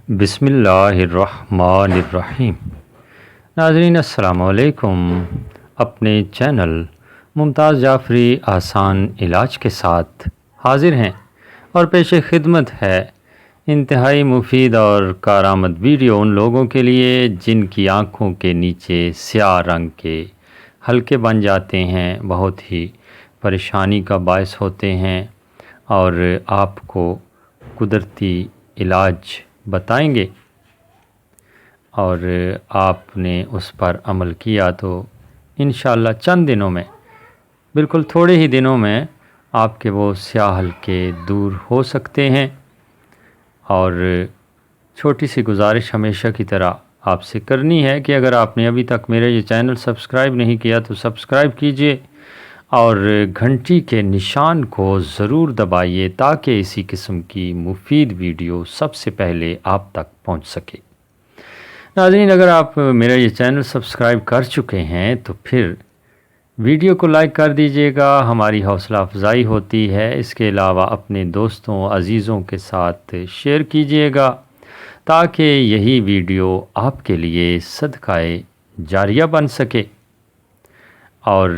بسم اللہ الرحمن الرحیم۔ ناظرین السلام علیکم۔ اپنے چینل ممتاز جعفری آسان علاج کے ساتھ حاضر ہیں اور پیش خدمت ہے انتہائی مفید اور کارآمد ویڈیو ان لوگوں کے لیے جن کی آنکھوں کے نیچے سیاہ رنگ کے حلقے بن جاتے ہیں، بہت ہی پریشانی کا باعث ہوتے ہیں، اور آپ کو قدرتی علاج بتائیں گے، اور آپ نے اس پر عمل کیا تو انشاءاللہ چند دنوں میں، بالکل تھوڑے ہی دنوں میں آپ کے وہ سیاہ حلقے دور ہو سکتے ہیں۔ اور چھوٹی سی گزارش ہمیشہ کی طرح آپ سے کرنی ہے کہ اگر آپ نے ابھی تک میرا یہ چینل سبسکرائب نہیں کیا تو سبسکرائب کیجئے اور گھنٹی کے نشان کو ضرور دبائیے تاکہ اسی قسم کی مفید ویڈیو سب سے پہلے آپ تک پہنچ سکے۔ ناظرین، اگر آپ میرا یہ چینل سبسکرائب کر چکے ہیں تو پھر ویڈیو کو لائک کر دیجئے گا، ہماری حوصلہ افزائی ہوتی ہے۔ اس کے علاوہ اپنے دوستوں عزیزوں کے ساتھ شیئر کیجئے گا تاکہ یہی ویڈیو آپ کے لیے صدقہ جاریہ بن سکے، اور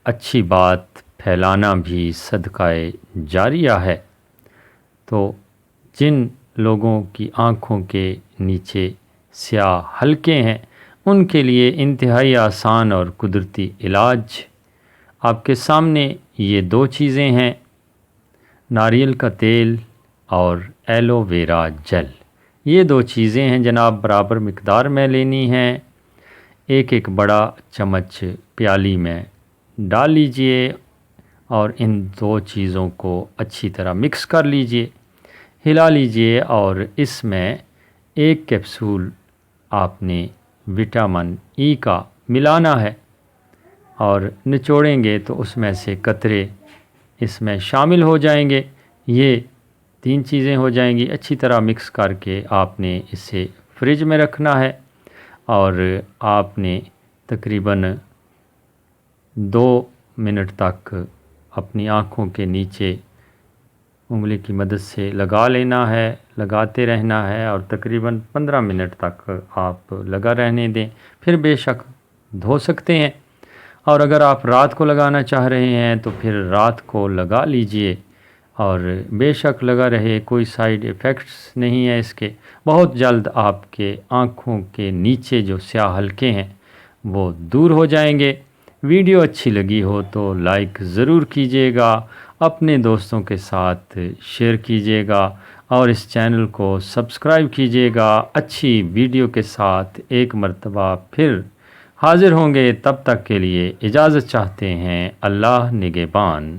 اچھی بات پھیلانا بھی صدقہ جاریہ ہے۔ تو جن لوگوں کی آنکھوں کے نیچے سیاہ حلقے ہیں ان کے لیے انتہائی آسان اور قدرتی علاج آپ کے سامنے یہ دو چیزیں ہیں، ناریل کا تیل اور ایلو ویرا جل۔ یہ دو چیزیں ہیں جناب، برابر مقدار میں لینی ہیں۔ ایک بڑا چمچ پیالی میں ڈال لیجئے اور ان دو چیزوں کو اچھی طرح مکس کر لیجئے، ہلا لیجئے، اور اس میں ایک کیپسول آپ نے وٹامن ای کا ملانا ہے، اور نچوڑیں گے تو اس میں سے قطرے اس میں شامل ہو جائیں گے۔ یہ تین چیزیں ہو جائیں گی۔ اچھی طرح مکس کر کے آپ نے اسے فریج میں رکھنا ہے، اور آپ نے تقریباً 2 منٹ تک اپنی آنکھوں کے نیچے انگلی کی مدد سے لگا لینا ہے، لگاتے رہنا ہے، اور تقریباً 15 منٹ تک آپ لگا رہنے دیں۔ پھر بے شک دھو سکتے ہیں، اور اگر آپ رات کو لگانا چاہ رہے ہیں تو پھر رات کو لگا لیجئے، اور بے شک لگا رہے، کوئی سائیڈ ایفیکٹس نہیں ہے اس کے۔ بہت جلد آپ کے آنکھوں کے نیچے جو سیاہ حلقے ہیں وہ دور ہو جائیں گے۔ ویڈیو اچھی لگی ہو تو لائک ضرور کیجئے گا، اپنے دوستوں کے ساتھ شیئر کیجئے گا، اور اس چینل کو سبسکرائب کیجئے گا۔ اچھی ویڈیو کے ساتھ ایک مرتبہ پھر حاضر ہوں گے، تب تک کے لیے اجازت چاہتے ہیں۔ اللہ نگہبان۔